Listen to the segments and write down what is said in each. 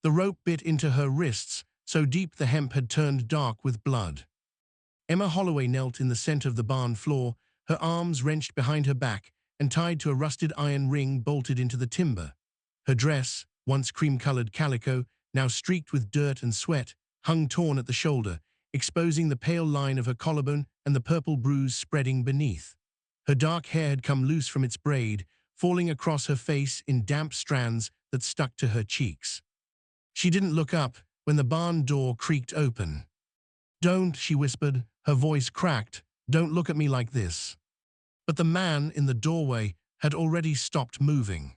The rope bit into her wrists, so deep the hemp had turned dark with blood. Emma Holloway knelt in the center of the barn floor, her arms wrenched behind her back and tied to a rusted iron ring bolted into the timber. Her dress, once cream-colored calico, now streaked with dirt and sweat, hung torn at the shoulder, exposing the pale line of her collarbone and the purple bruise spreading beneath. Her dark hair had come loose from its braid, falling across her face in damp strands that stuck to her cheeks. She didn't look up when the barn door creaked open. "Don't," she whispered, her voice cracked, "don't look at me like this." But the man in the doorway had already stopped moving.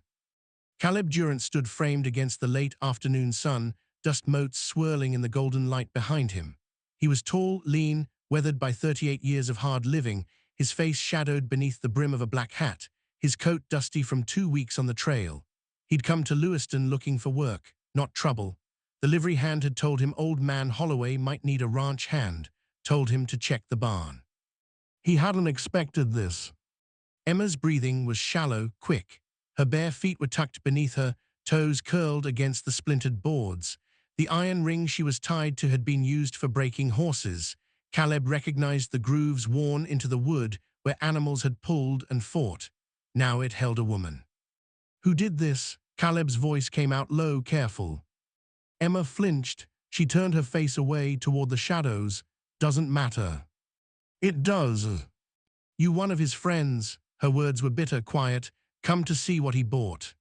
Caleb Durrant stood framed against the late afternoon sun, dust motes swirling in the golden light behind him. He was tall, lean, weathered by 38 years of hard living, his face shadowed beneath the brim of a black hat, his coat dusty from 2 weeks on the trail. He'd come to Lewiston looking for work, not trouble. The livery hand had told him old man Holloway might need a ranch hand, told him to check the barn. He hadn't expected this. Emma's breathing was shallow, quick. Her bare feet were tucked beneath her, toes curled against the splintered boards. The iron ring she was tied to had been used for breaking horses. Caleb recognized the grooves worn into the wood where animals had pulled and fought. Now it held a woman. "Who did this?" Caleb's voice came out low, careful. Emma flinched. She turned her face away toward the shadows. "Doesn't matter." "It does. You one of his friends." Her words were bitter, quiet. "Come to see what he bought."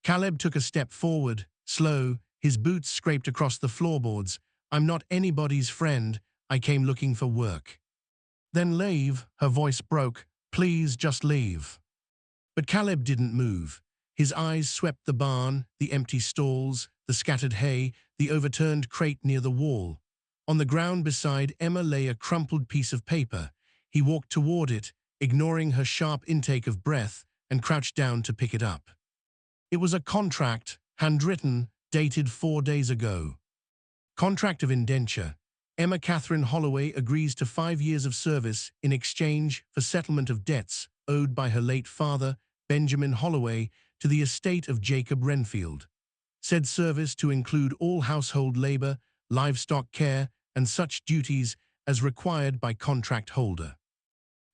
Caleb took a step forward, slow, his boots scraped across the floorboards. "I'm not anybody's friend. I came looking for work." "Then leave." Her voice broke. "Please just leave." But Caleb didn't move. His eyes swept the barn, the empty stalls, the scattered hay, the overturned crate near the wall. On the ground beside Emma lay a crumpled piece of paper. He walked toward it, ignoring her sharp intake of breath, and crouched down to pick it up. It was a contract, handwritten, dated 4 days ago. Contract of indenture. Emma Catherine Holloway agrees to 5 years of service in exchange for settlement of debts owed by her late father, Benjamin Holloway, to the estate of Jacob Renfield. Said service to include all household labor, livestock care, and such duties as required by contract holder.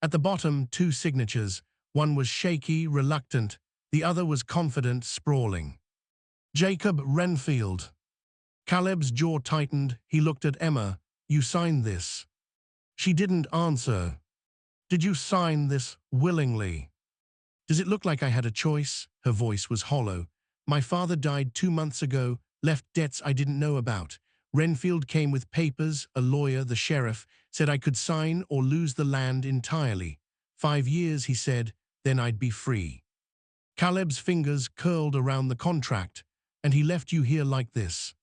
At the bottom, 2 signatures. One was shaky, reluctant. The other was confident, sprawling. Jacob Renfield. Caleb's jaw tightened. He looked at Emma. "You signed this?" She didn't answer. "Did you sign this willingly?" "Does it look like I had a choice?" Her voice was hollow. "My father died 2 months ago, left debts I didn't know about. Renfield came with papers, a lawyer, the sheriff, said I could sign or lose the land entirely. 5 years, he said, then I'd be free." Caleb's fingers curled around the contract. "And he left you here like this?"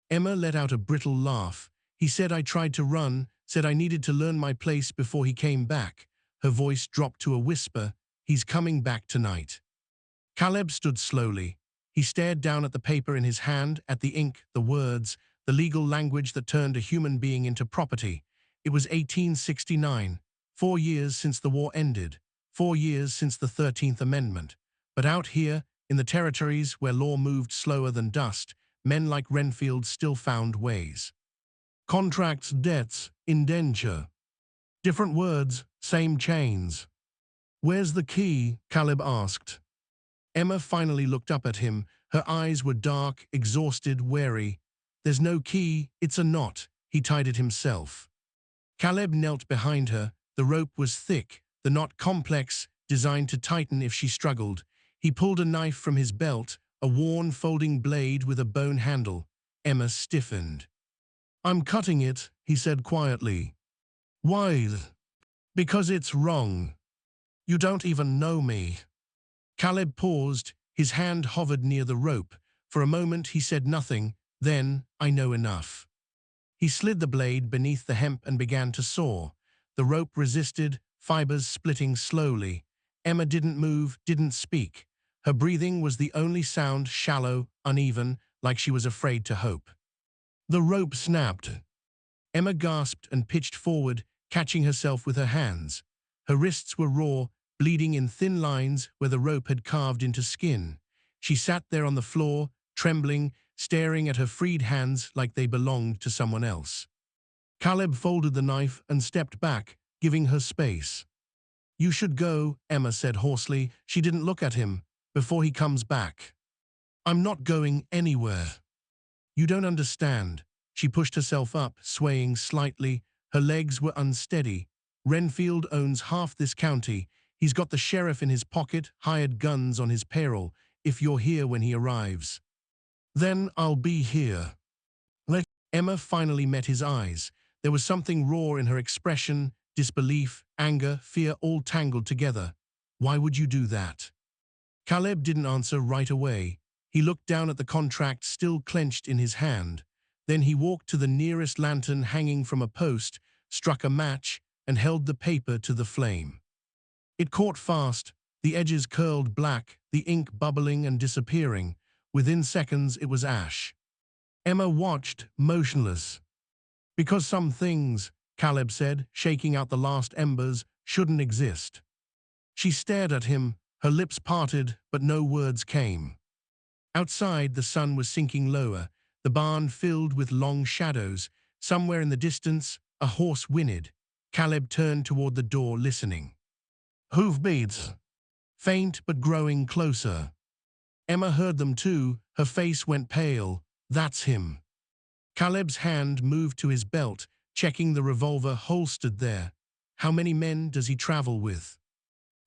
Emma let out a brittle laugh. "He said I tried to run, said I needed to learn my place before he came back." Her voice dropped to a whisper. "He's coming back tonight." Caleb stood slowly. He stared down at the paper in his hand, at the ink, the words, the legal language that turned a human being into property. It was 1869, 4 years since the war ended, 4 years since the 13th Amendment. But out here, in the territories where law moved slower than dust, men like Renfield still found ways. Contracts, debts, indenture. Different words, same chains. "Where's the key?" Caleb asked. Emma finally looked up at him. Her eyes were dark, exhausted, wary. "There's no key, it's a knot." He tied it himself. Caleb knelt behind her. The rope was thick, the knot complex, designed to tighten if she struggled. He pulled a knife from his belt, a worn folding blade with a bone handle. Emma stiffened. "I'm cutting it," he said quietly. "Why?" "Because it's wrong. You don't even know me." Caleb paused. His hand hovered near the rope. For a moment he said nothing. Then, "I know enough." He slid the blade beneath the hemp and began to saw. The rope resisted, fibers splitting slowly. Emma didn't move, didn't speak. Her breathing was the only sound, shallow, uneven, like she was afraid to hope. The rope snapped. Emma gasped and pitched forward, catching herself with her hands. Her wrists were raw, bleeding in thin lines where the rope had carved into skin. She sat there on the floor, trembling, staring at her freed hands like they belonged to someone else. Caleb folded the knife and stepped back, giving her space. "You should go," Emma said hoarsely. She didn't look at him. "Before he comes back." "I'm not going anywhere." "You don't understand." She pushed herself up, swaying slightly. Her legs were unsteady. "Renfield owns half this county. He's got the sheriff in his pocket, hired guns on his payroll. If you're here when he arrives, then I'll be here." Emma finally met his eyes. There was something raw in her expression, disbelief, anger, fear, all tangled together. "Why would you do that?" Caleb didn't answer right away. He looked down at the contract still clenched in his hand. Then he walked to the nearest lantern hanging from a post, struck a match, and held the paper to the flame. It caught fast, the edges curled black, the ink bubbling and disappearing. Within seconds it was ash. Emma watched, motionless. "Because some things," Caleb said, shaking out the last embers, "shouldn't exist." She stared at him, her lips parted, but no words came. Outside, the sun was sinking lower, the barn filled with long shadows. Somewhere in the distance, a horse whinnied. Caleb turned toward the door, listening. Hoofbeats. Faint but growing closer. Emma heard them too. Her face went pale. "That's him." Caleb's hand moved to his belt, checking the revolver holstered there. "How many men does he travel with?"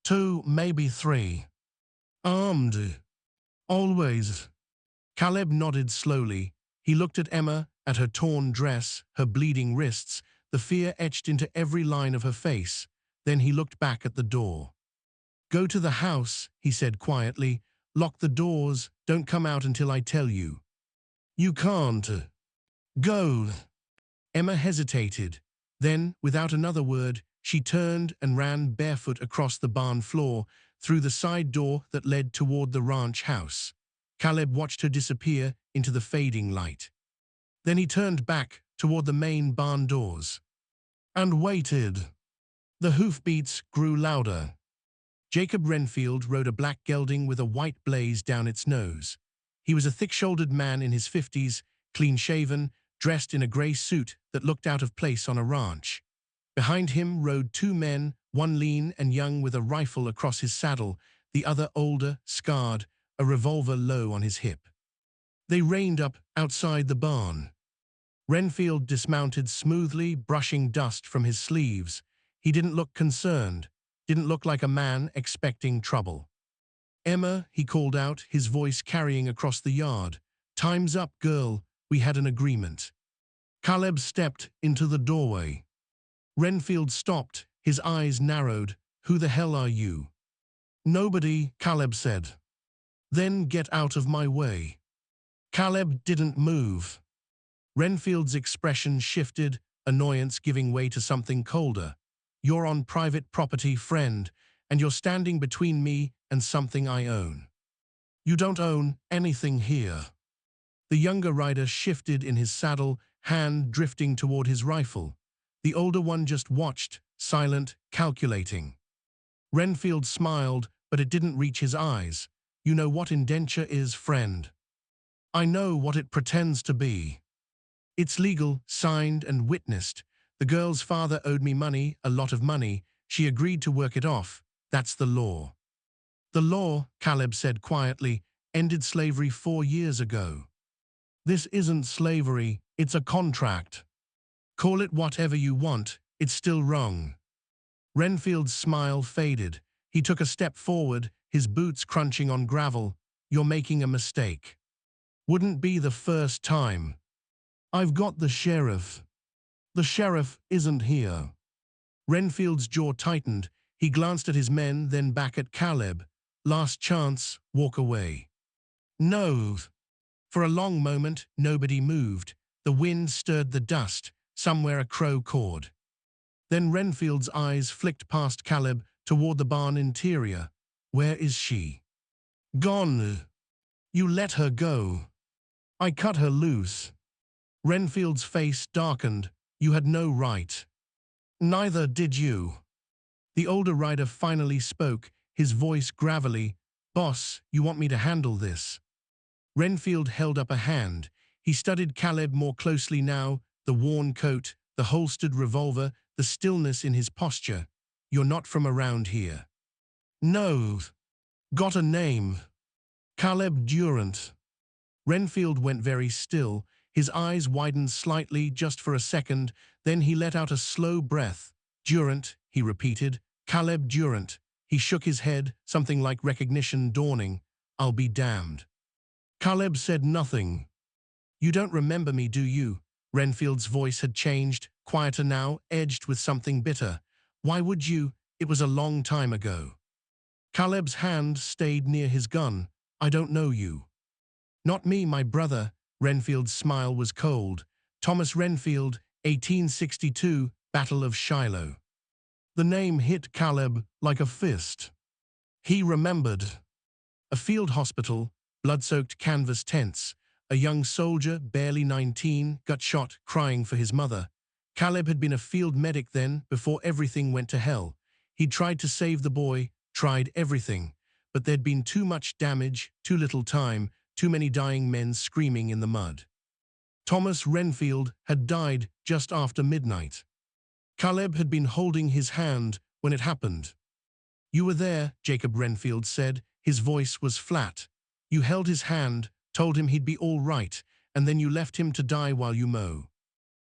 "2, maybe 3. Armed. Always." Caleb nodded slowly. He looked at Emma, at her torn dress, her bleeding wrists, the fear etched into every line of her face. Then he looked back at the door. "Go to the house," he said quietly. "Lock the doors. Don't come out until I tell you." "You can't." "Go." Emma hesitated. Then, without another word, she turned and ran barefoot across the barn floor, through the side door that led toward the ranch house. Caleb watched her disappear into the fading light. Then he turned back toward the main barn doors. And waited. The hoofbeats grew louder. Jacob Renfield rode a black gelding with a white blaze down its nose. He was a thick-shouldered man in his 50s, clean-shaven, dressed in a gray suit that looked out of place on a ranch. Behind him rode 2 men, one lean and young with a rifle across his saddle, the other older, scarred, a revolver low on his hip. They reined up outside the barn. Renfield dismounted smoothly, brushing dust from his sleeves. He didn't look concerned, didn't look like a man expecting trouble. "Emma," he called out, his voice carrying across the yard. "Time's up, girl. We had an agreement." Caleb stepped into the doorway. Renfield stopped, his eyes narrowed. "Who the hell are you?" "Nobody," Caleb said. "Then get out of my way." Caleb didn't move. Renfield's expression shifted, annoyance giving way to something colder. "You're on private property, friend, and you're standing between me and something I own. You don't own anything here." The younger rider shifted in his saddle, hand drifting toward his rifle. The older one just watched, silent, calculating. Renfield smiled, but it didn't reach his eyes. "You know what indenture is, friend." "I know what it pretends to be. It's legal, signed and witnessed. The girl's father owed me money, a lot of money. She agreed to work it off. That's the law." "The law," Caleb said quietly, "ended slavery 4 years ago." "This isn't slavery, it's a contract. Call it whatever you want, it's still wrong." Renfield's smile faded. He took a step forward, his boots crunching on gravel. "You're making a mistake. Wouldn't be the first time. I've got the sheriff." "The sheriff isn't here." Renfield's jaw tightened. He glanced at his men, then back at Caleb. "Last chance, walk away." "No." For a long moment, nobody moved. The wind stirred the dust. Somewhere a crow cawed. Then Renfield's eyes flicked past Caleb toward the barn interior. "Where is she?" "Gone." "You let her go." "I cut her loose." Renfield's face darkened. "You had no right." "Neither did you." The older rider finally spoke, his voice gravelly. "Boss, you want me to handle this?" Renfield held up a hand. He studied Caleb more closely now, the worn coat, the holstered revolver, the stillness in his posture. You're not from around here. No. Got a name. Caleb Durant. Renfield went very still. His eyes widened slightly just for a second, then he let out a slow breath. Durant, he repeated. Caleb Durant. He shook his head, something like recognition dawning. I'll be damned. Caleb said nothing. You don't remember me, do you? Renfield's voice had changed, quieter now, edged with something bitter. Why would you? It was a long time ago. Caleb's hand stayed near his gun. I don't know you. Not me, my brother. Renfield's smile was cold. Thomas Renfield, 1862, Battle of Shiloh. The name hit Caleb like a fist. He remembered. A field hospital, blood-soaked canvas tents. A young soldier, barely 19, got shot, crying for his mother. Caleb had been a field medic then, before everything went to hell. He'd tried to save the boy, tried everything. But there'd been too much damage, too little time, too many dying men screaming in the mud. Thomas Renfield had died just after midnight. Caleb had been holding his hand when it happened. You were there, Jacob Renfield said. His voice was flat. You held his hand, told him he'd be all right, and then you left him to die while you mow.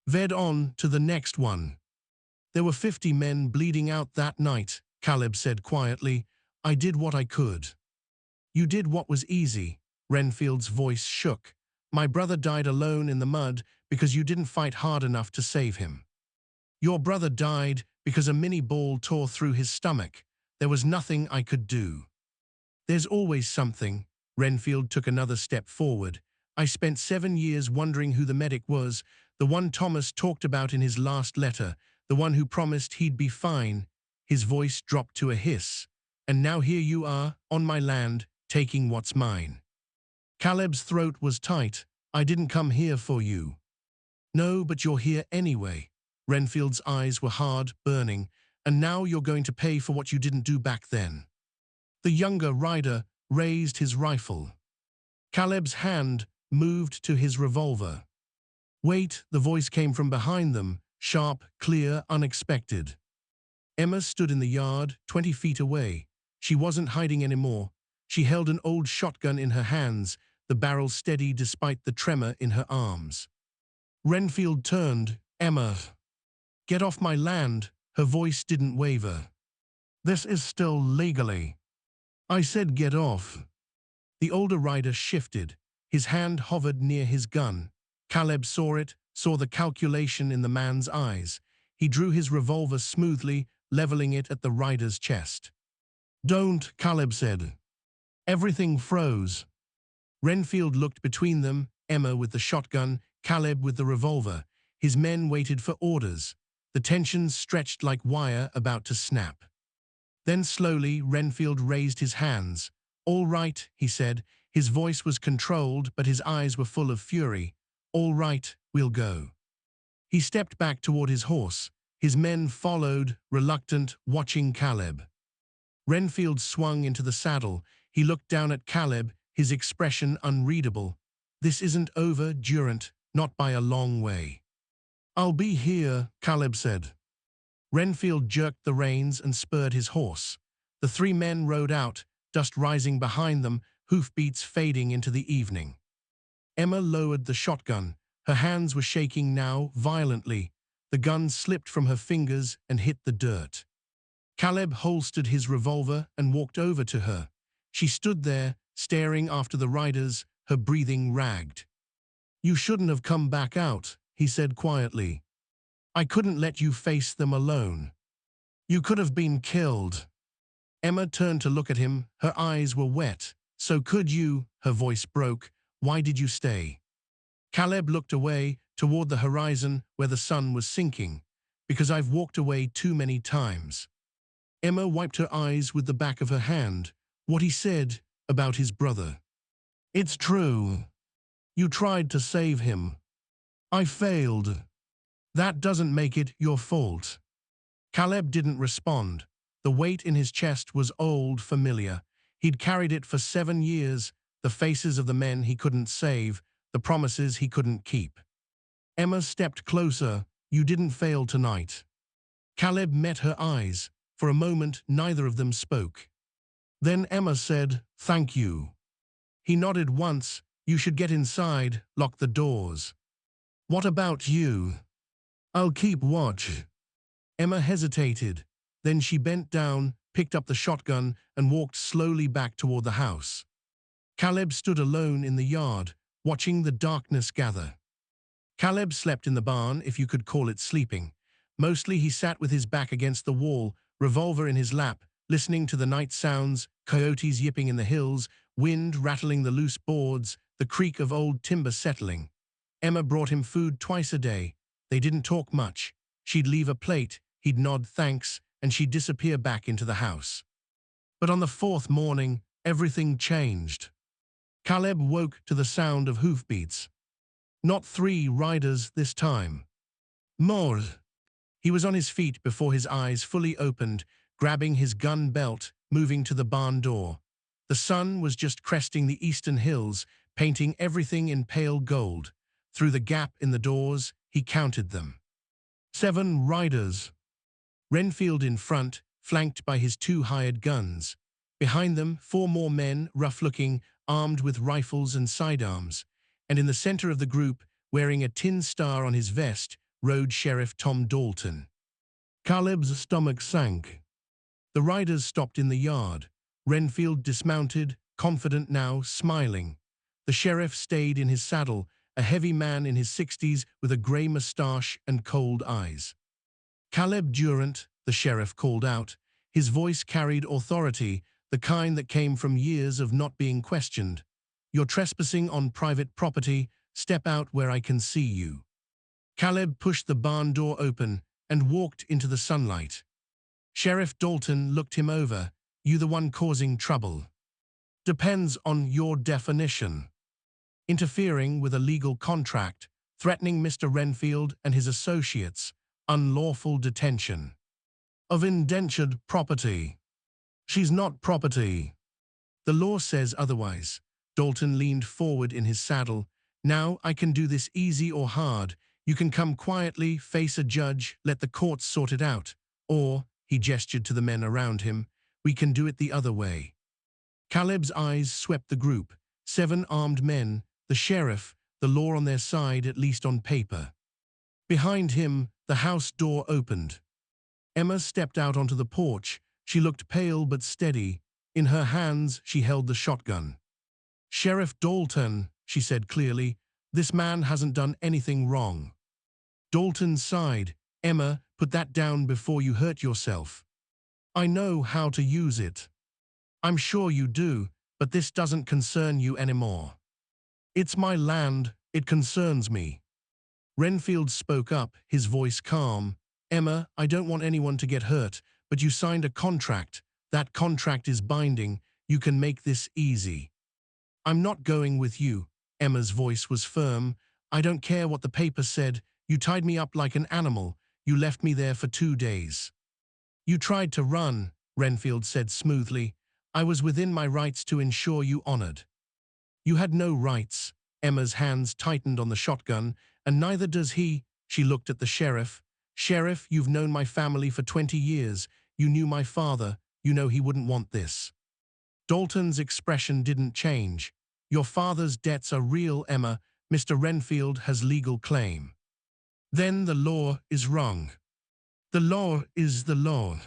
Ved on to the next one. There were 50 men bleeding out that night, Caleb said quietly. I did what I could. You did what was easy. Renfield's voice shook. My brother died alone in the mud because you didn't fight hard enough to save him. Your brother died because a mini ball tore through his stomach. There was nothing I could do. There's always something. Renfield took another step forward. I spent 7 years wondering who the medic was, the one Thomas talked about in his last letter, the one who promised he'd be fine. His voice dropped to a hiss. And now here you are, on my land, taking what's mine. Caleb's throat was tight. I didn't come here for you. No, but you're here anyway. Renfield's eyes were hard, burning. And now you're going to pay for what you didn't do back then. The younger rider raised his rifle. Caleb's hand moved to his revolver. Wait, the voice came from behind them, sharp, clear, unexpected. Emma stood in the yard, 20 feet away. She wasn't hiding anymore. She held an old shotgun in her hands, the barrel steady despite the tremor in her arms. Renfield turned. Emma. Get off my land. Her voice didn't waver. This is still legally. I said get off. The older rider shifted. His hand hovered near his gun. Caleb saw it, saw the calculation in the man's eyes. He drew his revolver smoothly, leveling it at the rider's chest. Don't, Caleb said. Everything froze. Renfield looked between them, Emma with the shotgun, Caleb with the revolver. His men waited for orders. The tension stretched like wire about to snap. Then slowly, Renfield raised his hands. All right, he said. His voice was controlled, but his eyes were full of fury. All right, we'll go. He stepped back toward his horse. His men followed, reluctant, watching Caleb. Renfield swung into the saddle. He looked down at Caleb, his expression unreadable. This isn't over, Durant, not by a long way. I'll be here, Caleb said. Renfield jerked the reins and spurred his horse. The 3 men rode out, dust rising behind them, hoofbeats fading into the evening. Emma lowered the shotgun. Her hands were shaking now, violently. The gun slipped from her fingers and hit the dirt. Caleb holstered his revolver and walked over to her. She stood there, staring after the riders, her breathing ragged. You shouldn't have come back out, he said quietly. I couldn't let you face them alone. You could have been killed. Emma turned to look at him. Her eyes were wet. So could you, her voice broke. Why did you stay? Caleb looked away, toward the horizon where the sun was sinking. Because I've walked away too many times. Emma wiped her eyes with the back of her hand. What he said about his brother. It's true. You tried to save him. I failed. That doesn't make it your fault. Caleb didn't respond. The weight in his chest was old, familiar. He'd carried it for 7 years, the faces of the men he couldn't save, the promises he couldn't keep. Emma stepped closer. You didn't fail tonight. Caleb met her eyes. For a moment, neither of them spoke. Then Emma said, "Thank you." He nodded once. "You should get inside, lock the doors." "What about you?" "I'll keep watch." Emma hesitated. Then she bent down, picked up the shotgun, and walked slowly back toward the house. Caleb stood alone in the yard, watching the darkness gather. Caleb slept in the barn, if you could call it sleeping. Mostly he sat with his back against the wall, revolver in his lap, listening to the night sounds, coyotes yipping in the hills, wind rattling the loose boards, the creak of old timber settling. Emma brought him food twice a day. They didn't talk much. She'd leave a plate, he'd nod thanks, and she'd disappear back into the house. But on the fourth morning, everything changed. Caleb woke to the sound of hoofbeats. Not 3 riders this time. More. He was on his feet before his eyes fully opened, grabbing his gun belt, moving to the barn door. The sun was just cresting the eastern hills, painting everything in pale gold. Through the gap in the doors, he counted them. 7 riders. Renfield in front, flanked by his 2 hired guns. Behind them, 4 more men, rough-looking, armed with rifles and sidearms. And in the center of the group, wearing a tin star on his vest, rode Sheriff Tom Dalton. Caleb's stomach sank. The riders stopped in the yard. Renfield dismounted, confident now, smiling. The sheriff stayed in his saddle, a heavy man in his 60s with a gray mustache and cold eyes. "Caleb Durant," the sheriff called out. His voice carried authority, the kind that came from years of not being questioned. "You're trespassing on private property. Step out where I can see you." Caleb pushed the barn door open and walked into the sunlight. Sheriff Dalton looked him over. "You the one causing trouble?" "Depends on your definition." "Interfering with a legal contract, threatening Mr. Renfield and his associates, unlawful detention of indentured property." "She's not property." "The law says otherwise." Dalton leaned forward in his saddle. "Now I can do this easy or hard. You can come quietly, face a judge, let the courts sort it out. Or," he gestured to the men around him, "we can do it the other way." Caleb's eyes swept the group. 7 armed men, the sheriff, the law on their side, at least on paper. Behind him, the house door opened. Emma stepped out onto the porch. She looked pale but steady. In her hands, she held the shotgun. "Sheriff Dalton," she said clearly, "this man hasn't done anything wrong." Dalton sighed. "Emma, put that down before you hurt yourself." "I know how to use it." "I'm sure you do, but this doesn't concern you anymore." "It's my land. It concerns me." Renfield spoke up, his voice calm. "Emma, I don't want anyone to get hurt, but you signed a contract. That contract is binding. You can make this easy." "I'm not going with you." Emma's voice was firm. "I don't care what the paper said. You tied me up like an animal. You left me there for 2 days." "You tried to run," Renfield said smoothly. "I was within my rights to ensure you honored." "You had no rights." Emma's hands tightened on the shotgun. "And neither does he." She looked at the sheriff. "Sheriff, you've known my family for 20 years. You knew my father. You know he wouldn't want this." Dalton's expression didn't change. "Your father's debts are real, Emma. Mr. Renfield has legal claim." "Then the law is wrong." "The law is the law."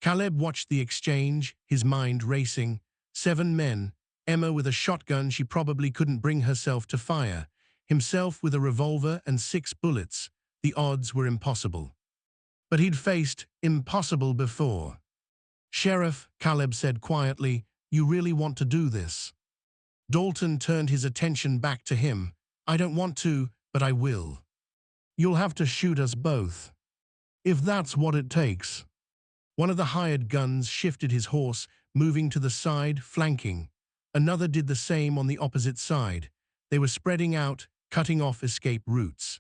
Caleb watched the exchange, his mind racing. 7 men. Emma with a shotgun she probably couldn't bring herself to fire. Himself with a revolver and 6 bullets. The odds were impossible. But he'd faced impossible before. "Sheriff," Caleb said quietly, "you really want to do this?" Dalton turned his attention back to him. "I don't want to, but I will." "You'll have to shoot us both. If that's what it takes." One of the hired guns shifted his horse, moving to the side, flanking. Another did the same on the opposite side. They were spreading out, cutting off escape routes.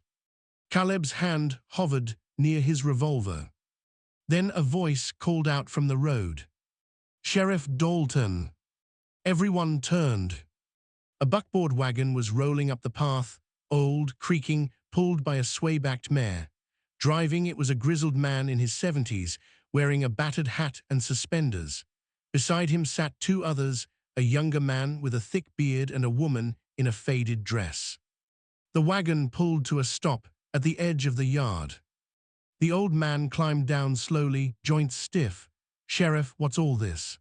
Caleb's hand hovered near his revolver. Then a voice called out from the road. "Sheriff Dalton." Everyone turned. A buckboard wagon was rolling up the path, old, creaking, pulled by a sway-backed mare. Driving it was a grizzled man in his 70s, wearing a battered hat and suspenders. Beside him sat two others, a younger man with a thick beard and a woman in a faded dress. The wagon pulled to a stop at the edge of the yard. The old man climbed down slowly, joints stiff. "Sheriff, what's all this?"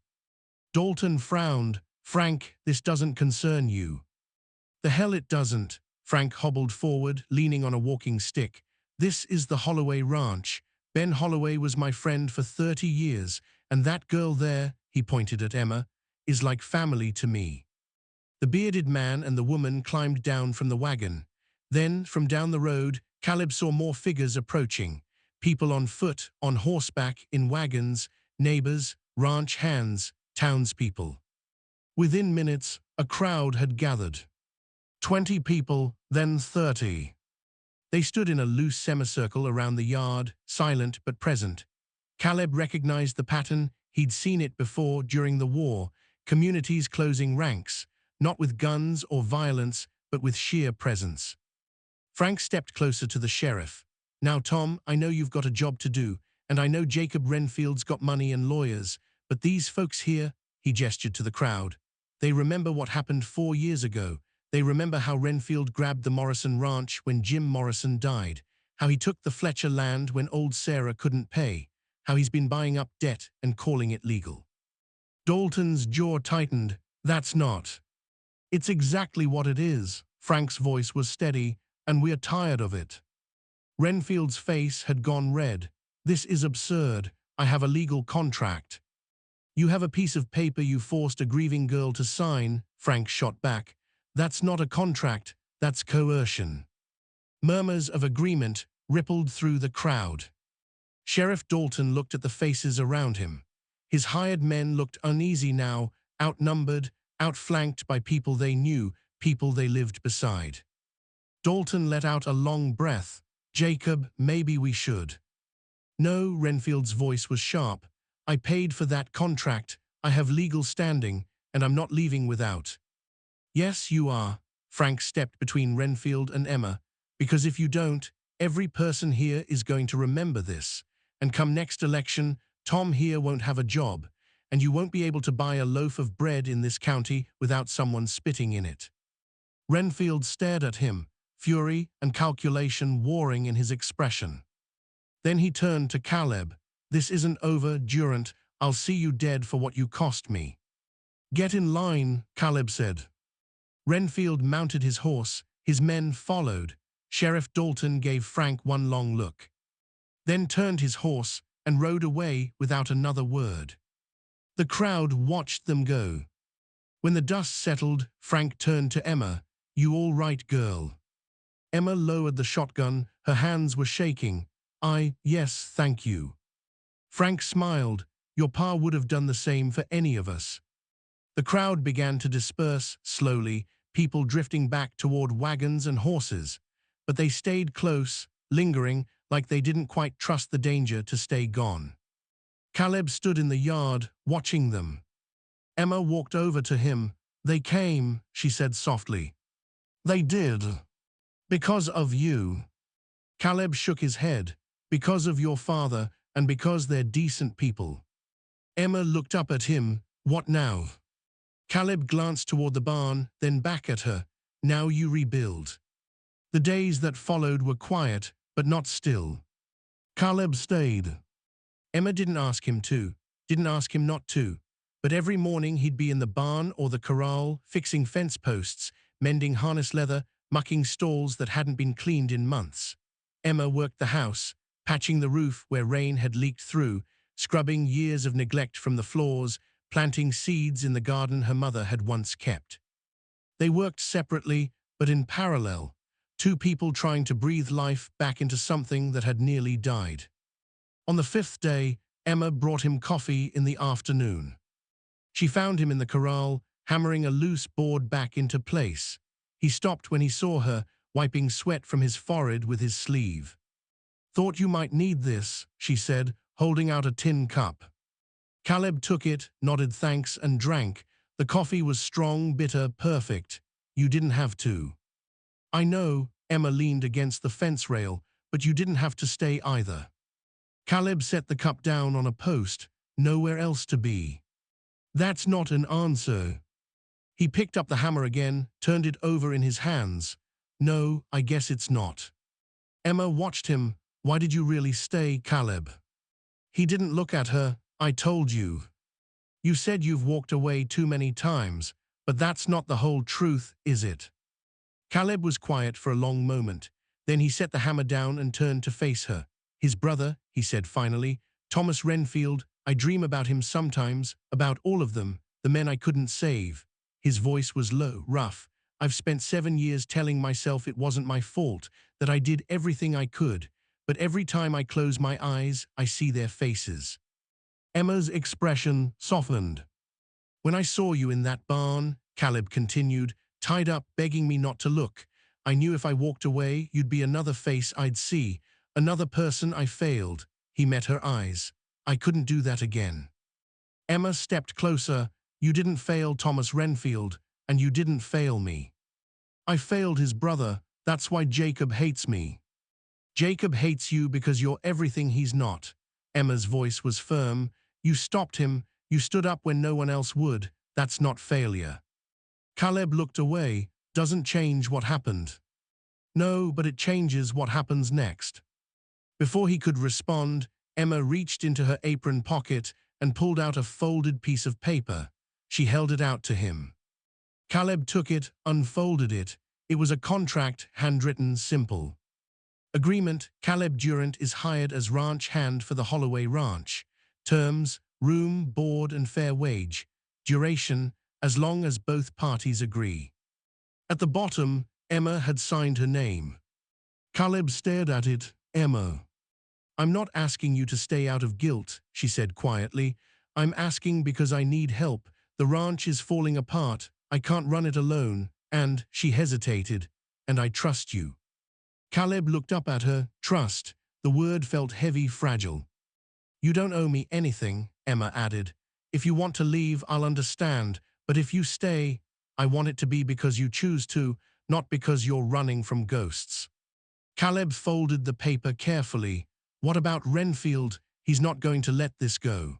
Dalton frowned. "Frank, this doesn't concern you." "The hell it doesn't." Frank hobbled forward, leaning on a walking stick. "This is the Holloway Ranch. Ben Holloway was my friend for 30 years, and that girl there," he pointed at Emma, "is like family to me." The bearded man and the woman climbed down from the wagon. Then, from down the road, Caleb saw more figures approaching. People on foot, on horseback, in wagons, neighbors, ranch hands, townspeople. Within minutes, a crowd had gathered. 20 people, then 30. They stood in a loose semicircle around the yard, silent but present. Caleb recognized the pattern. He'd seen it before during the war, communities closing ranks, not with guns or violence, but with sheer presence. Frank stepped closer to the sheriff. "Now, Tom, I know you've got a job to do, and I know Jacob Renfield's got money and lawyers, but these folks here," he gestured to the crowd, "they remember what happened 4 years ago. They remember how Renfield grabbed the Morrison Ranch when Jim Morrison died, how he took the Fletcher land when old Sarah couldn't pay, how he's been buying up debt and calling it legal." Dalton's jaw tightened. "That's not." "It's exactly what it is." Frank's voice was steady, "and we're tired of it." Renfield's face had gone red. "This is absurd. I have a legal contract." "You have a piece of paper you forced a grieving girl to sign," Frank shot back. "That's not a contract, that's coercion." Murmurs of agreement rippled through the crowd. Sheriff Dalton looked at the faces around him. His hired men looked uneasy now, outnumbered, outflanked by people they knew, people they lived beside. Dalton let out a long breath. "Jacob, maybe we should." "No," Renfield's voice was sharp. "I paid for that contract, I have legal standing, and I'm not leaving without." "Yes, you are." Frank stepped between Renfield and Emma. "Because if you don't, every person here is going to remember this. And come next election, Tom here won't have a job, and you won't be able to buy a loaf of bread in this county without someone spitting in it." Renfield stared at him, fury and calculation warring in his expression. Then he turned to Caleb. "This isn't over, Durant. I'll see you dead for what you cost me." "Get in line," Caleb said. Renfield mounted his horse. His men followed. Sheriff Dalton gave Frank one long look, then turned his horse and rode away without another word. The crowd watched them go. When the dust settled, Frank turned to Emma. "You all right, girl?" Emma lowered the shotgun. Her hands were shaking. Yes, thank you." Frank smiled. "Your pa would have done the same for any of us." The crowd began to disperse, slowly, people drifting back toward wagons and horses. But they stayed close, lingering, like they didn't quite trust the danger to stay gone. Caleb stood in the yard, watching them. Emma walked over to him. "They came," she said softly. "They did. Because of you." Caleb shook his head. "Because of your father, and because they're decent people." Emma looked up at him. "What now?" Caleb glanced toward the barn, then back at her. "Now you rebuild." The days that followed were quiet, but not still. Caleb stayed. Emma didn't ask him to, didn't ask him not to, but every morning he'd be in the barn or the corral, fixing fence posts, mending harness leather, mucking stalls that hadn't been cleaned in months. Emma worked the house, patching the roof where rain had leaked through, scrubbing years of neglect from the floors, planting seeds in the garden her mother had once kept. They worked separately, but in parallel, two people trying to breathe life back into something that had nearly died. On the 5th day, Emma brought him coffee in the afternoon. She found him in the corral, hammering a loose board back into place. He stopped when he saw her, wiping sweat from his forehead with his sleeve. "Thought you might need this," she said, holding out a tin cup. Caleb took it, nodded thanks, and drank. The coffee was strong, bitter, perfect. You didn't have to. I know, Emma leaned against the fence rail, but you didn't have to stay either. Caleb set the cup down on a post, nowhere else to be. That's not an answer. He picked up the hammer again, turned it over in his hands. No, I guess it's not. Emma watched him. Why did you really stay, Caleb? He didn't look at her. I told you. You said you've walked away too many times, but that's not the whole truth, is it? Caleb was quiet for a long moment. Then he set the hammer down and turned to face her. His brother, he said finally, Thomas Renfield, I dream about him sometimes, about all of them, the men I couldn't save. His voice was low, rough. I've spent 7 years telling myself it wasn't my fault, that I did everything I could, but every time I close my eyes, I see their faces. Emma's expression softened. When I saw you in that barn, Caleb continued, tied up, begging me not to look, I knew if I walked away, you'd be another face I'd see, another person I failed. He met her eyes. I couldn't do that again. Emma stepped closer. You didn't fail Thomas Renfield, and you didn't fail me. I failed his brother. That's why Jacob hates me. Jacob hates you because you're everything he's not. Emma's voice was firm. You stopped him. You stood up when no one else would. That's not failure. Caleb looked away. Doesn't change what happened. No, but it changes what happens next. Before he could respond, Emma reached into her apron pocket and pulled out a folded piece of paper. She held it out to him. Caleb took it, unfolded it. It was a contract, handwritten, simple. Agreement, Caleb Durant is hired as ranch hand for the Holloway Ranch. Terms, room, board, and fair wage. Duration, as long as both parties agree. At the bottom, Emma had signed her name. Caleb stared at it. Emma. I'm not asking you to stay out of guilt, she said quietly. I'm asking because I need help. The ranch is falling apart. I can't run it alone. And, she hesitated, and I trust you. Caleb looked up at her. Trust. The word felt heavy, fragile. You don't owe me anything, Emma added. If you want to leave, I'll understand. But if you stay, I want it to be because you choose to, not because you're running from ghosts. Caleb folded the paper carefully. What about Renfield? He's not going to let this go.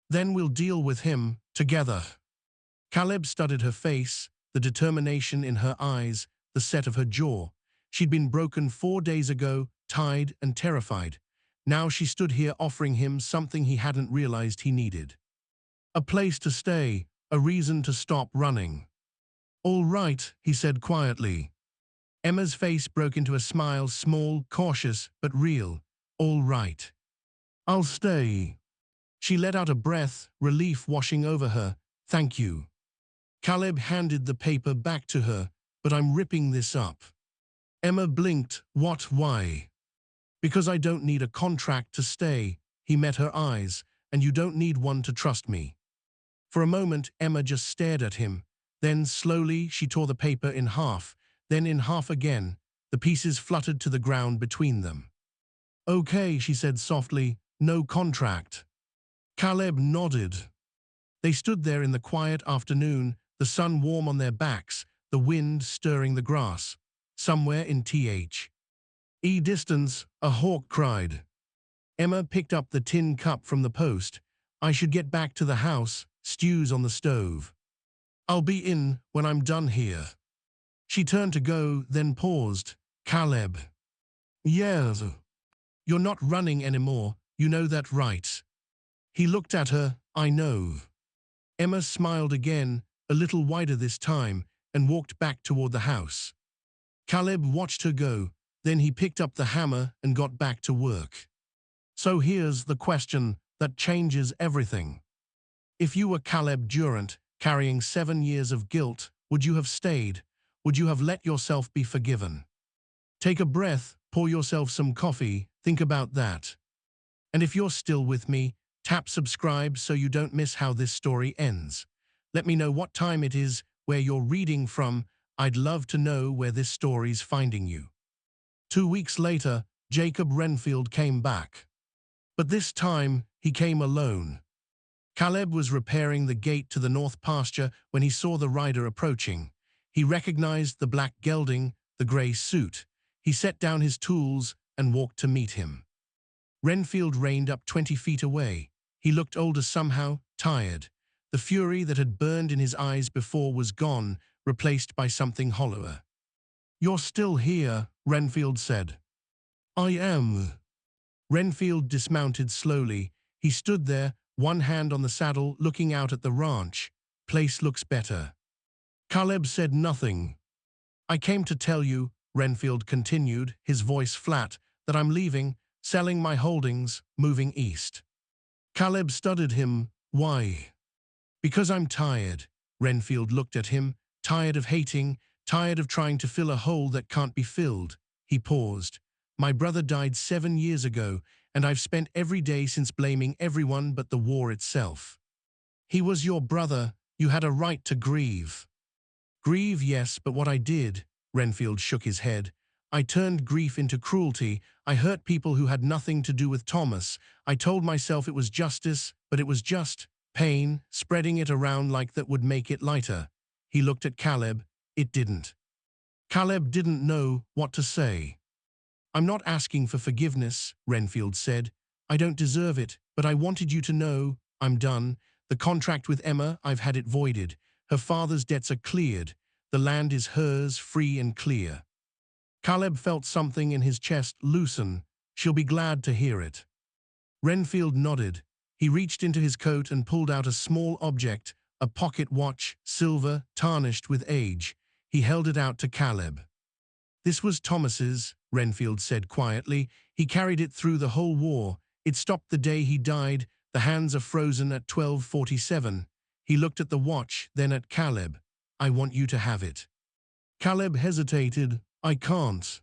Then we'll deal with him, together. Caleb studied her face, the determination in her eyes, the set of her jaw. She'd been broken 4 days ago, tied and terrified. Now she stood here offering him something he hadn't realized he needed. A place to stay, a reason to stop running. All right, he said quietly. Emma's face broke into a smile, small, cautious, but real. All right. I'll stay. She let out a breath, relief washing over her. Thank you. Caleb handed the paper back to her. But I'm ripping this up. Emma blinked. What? Why? Because I don't need a contract to stay. He met her eyes. And you don't need one to trust me. For a moment, Emma just stared at him. Then, slowly, she tore the paper in half. Then in half again. The pieces fluttered to the ground between them. Okay, she said softly. No contract. Caleb nodded. They stood there in the quiet afternoon, the sun warm on their backs, the wind stirring the grass. Somewhere in distance, a hawk cried. Emma picked up the tin cup from the post. I should get back to the house, stew's on the stove. I'll be in when I'm done here. She turned to go, then paused. Caleb. Yes. You're not running anymore, you know that, right? He looked at her. I know. Emma smiled again, a little wider this time, and walked back toward the house. Caleb watched her go, then he picked up the hammer and got back to work. So here's the question that changes everything. If you were Caleb Durant, carrying 7 years of guilt, would you have stayed? Would you have let yourself be forgiven? Take a breath, pour yourself some coffee, think about that. And if you're still with me, tap subscribe so you don't miss how this story ends. Let me know what time it is, where you're reading from. I'd love to know where this story's finding you. 2 weeks later, Jacob Renfield came back. But this time, he came alone. Caleb was repairing the gate to the north pasture when he saw the rider approaching. He recognized the black gelding, the grey suit. He set down his tools and walked to meet him. Renfield reined up 20 feet away. He looked older somehow, tired. The fury that had burned in his eyes before was gone, replaced by something hollower. "You're still here," Renfield said. "I am." Renfield dismounted slowly. He stood there, one hand on the saddle, looking out at the ranch. "Place looks better." Caleb said nothing. "I came to tell you," Renfield continued, his voice flat, "that I'm leaving, selling my holdings, moving east." Caleb studied him. "Why?" "Because I'm tired." Renfield looked at him, tired of hating, tired of trying to fill a hole that can't be filled. He paused. "My brother died 7 years ago, and I've spent every day since blaming everyone but the war itself." "He was your brother. You had a right to grieve." "Grieve, yes, but what I did," Renfield shook his head. "I turned grief into cruelty. I hurt people who had nothing to do with Thomas. I told myself it was justice, but it was just pain, spreading it around like that would make it lighter." He looked at Caleb. It didn't. Caleb didn't know what to say. "I'm not asking for forgiveness," Renfield said. "I don't deserve it, but I wanted you to know I'm done. The contract with Emma, I've had it voided. Her father's debts are cleared. The land is hers, free and clear." Caleb felt something in his chest loosen. "She'll be glad to hear it." Renfield nodded. He reached into his coat and pulled out a small object, a pocket watch, silver, tarnished with age. He held it out to Caleb. "This was Thomas's," Renfield said quietly. "He carried it through the whole war. It stopped the day he died. The hands are frozen at 12:47. He looked at the watch, then at Caleb. "I want you to have it." Caleb hesitated. "I can't."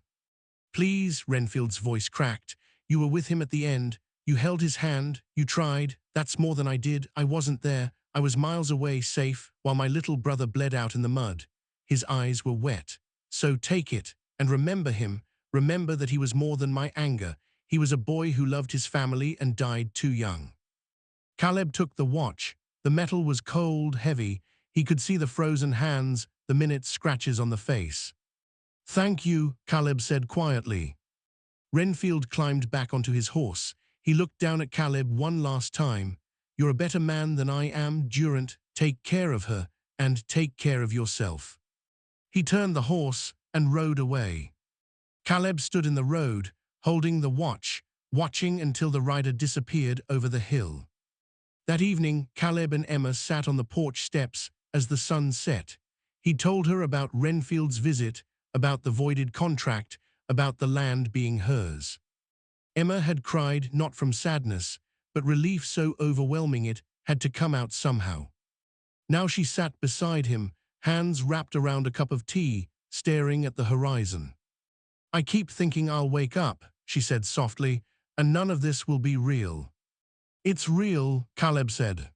"Please," Renfield's voice cracked. "You were with him at the end. You held his hand. You tried. That's more than I did. I wasn't there. I was miles away, safe, while my little brother bled out in the mud." His eyes were wet. "So take it, and remember him. Remember that he was more than my anger. He was a boy who loved his family and died too young." Caleb took the watch. The metal was cold, heavy. He could see the frozen hands, the minute scratches on the face. "Thank you," Caleb said quietly. Renfield climbed back onto his horse. He looked down at Caleb one last time. "You're a better man than I am, Durant. Take care of her, and take care of yourself." He turned the horse and rode away. Caleb stood in the road, holding the watch, watching until the rider disappeared over the hill. That evening, Caleb and Emma sat on the porch steps as the sun set. He told her about Renfield's visit, about the voided contract, about the land being hers. Emma had cried not from sadness, but relief so overwhelming it had to come out somehow. Now she sat beside him, hands wrapped around a cup of tea, staring at the horizon. "I keep thinking I'll wake up," she said softly, "and none of this will be real." "It's real," Caleb said.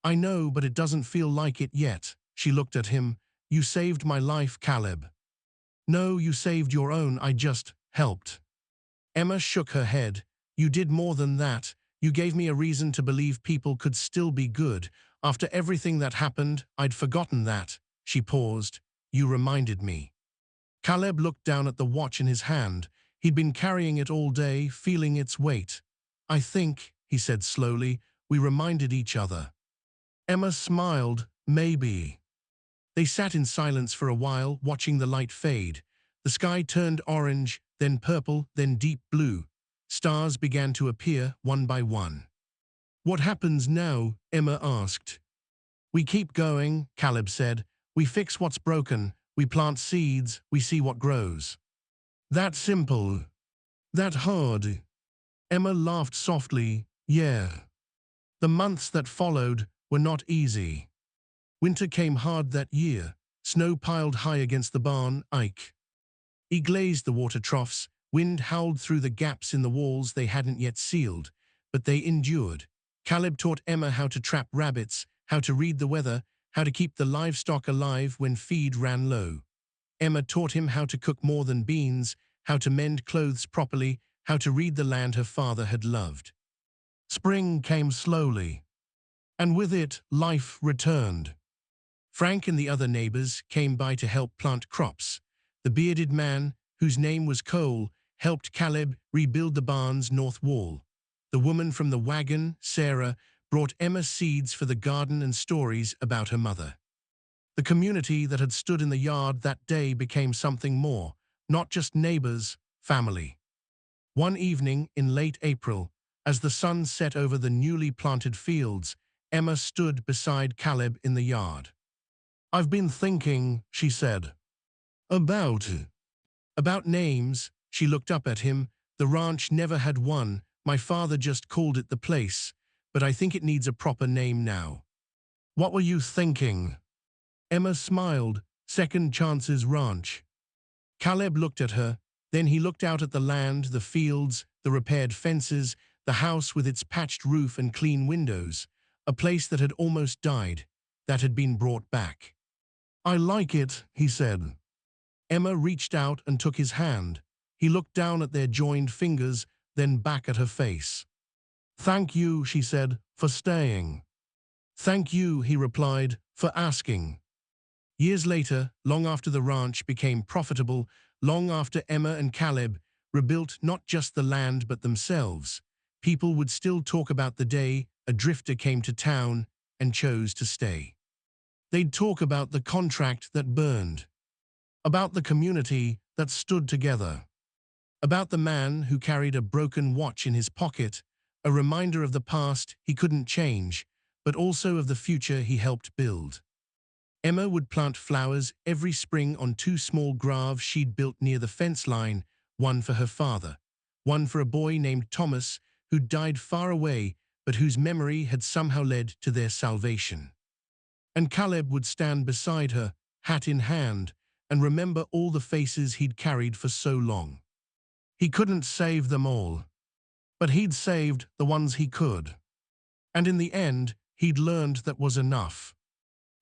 "I know, but it doesn't feel like it yet." She looked at him. "You saved my life, Caleb." "No, you saved your own. I just helped." Emma shook her head. "You did more than that. You gave me a reason to believe people could still be good. After everything that happened, I'd forgotten that." She paused. "You reminded me." Caleb looked down at the watch in his hand. He'd been carrying it all day, feeling its weight. "I think," he said slowly, "we reminded each other." Emma smiled. "Maybe." They sat in silence for a while, watching the light fade. The sky turned orange, then purple, then deep blue. Stars began to appear, one by one. "What happens now?" Emma asked. "We keep going," Caleb said. "We fix what's broken. We plant seeds. We see what grows." "That simple. That hard." Emma laughed softly. "Yeah." The months that followed were not easy. Winter came hard that year. Snow piled high against the barn, Ike. He glazed the water troughs. Wind howled through the gaps in the walls they hadn't yet sealed, but they endured. Caleb taught Emma how to trap rabbits, how to read the weather, how to keep the livestock alive when feed ran low. Emma taught him how to cook more than beans, how to mend clothes properly, how to read the land her father had loved. Spring came slowly, and with it, life returned. Frank and the other neighbors came by to help plant crops. The bearded man, whose name was Cole, helped Caleb rebuild the barn's north wall. The woman from the wagon, Sarah, brought Emma seeds for the garden and stories about her mother. The community that had stood in the yard that day became something more, not just neighbors, family. One evening in late April, as the sun set over the newly planted fields, Emma stood beside Caleb in the yard. "I've been thinking," she said. About names." She looked up at him. "The ranch never had one. My father just called it the place. But I think it needs a proper name now." "What were you thinking?" Emma smiled. "Second Chances Ranch." Caleb looked at her. Then he looked out at the land, the fields, the repaired fences, the house with its patched roof and clean windows. A place that had almost died, that had been brought back. "I like it," he said. Emma reached out and took his hand. He looked down at their joined fingers, then back at her face. "Thank you," she said, "for staying." "Thank you," he replied, "for asking." Years later, long after the ranch became profitable, long after Emma and Caleb rebuilt not just the land but themselves, people would still talk about the day a drifter came to town and chose to stay. They'd talk about the contract that burned, about the community that stood together, about the man who carried a broken watch in his pocket, a reminder of the past he couldn't change, but also of the future he helped build. Emma would plant flowers every spring on 2 small graves she'd built near the fence line, one for her father, one for a boy named Thomas who'd died far away but whose memory had somehow led to their salvation. And Caleb would stand beside her, hat in hand, and remember all the faces he'd carried for so long. He couldn't save them all, but he'd saved the ones he could. And in the end, he'd learned that was enough.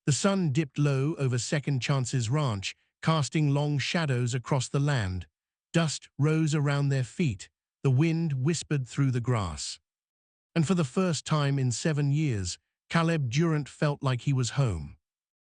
The sun dipped low over Second Chances Ranch, casting long shadows across the land. Dust rose around their feet. The wind whispered through the grass. And for the first time in 7 years, Caleb Durant felt like he was home.